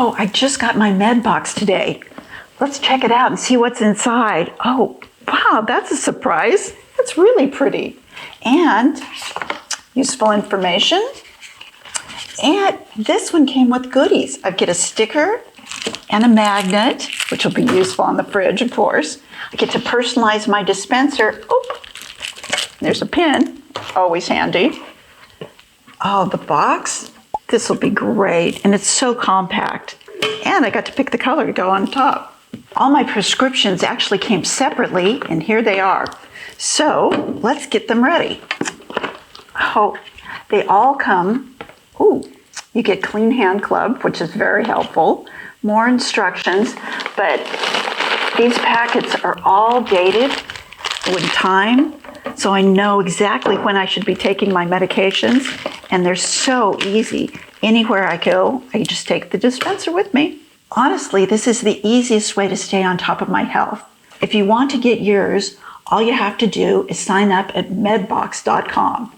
Oh, I just got my MedBox today. Let's check it out and see what's inside. Oh, wow, that's a surprise. It's really pretty. And useful information. And this one came with goodies. I get a sticker and a magnet, which will be useful on the fridge, of course. I get to personalize my dispenser. Oh, there's a pin, always handy. Oh, the box. This will be great, and it's so compact. And I got to pick the color to go on top. All my prescriptions actually came separately, and here they are. So let's get them ready. Oh, they all come. Ooh, you get Clean Hand Club, which is very helpful. More instructions, but these packets are all dated with time, so I know exactly when I should be taking my medications, and they're so easy. Anywhere I go, I just take the dispenser with me. Honestly, this is the easiest way to stay on top of my health. If you want to get yours, all you have to do is sign up at medbox.com.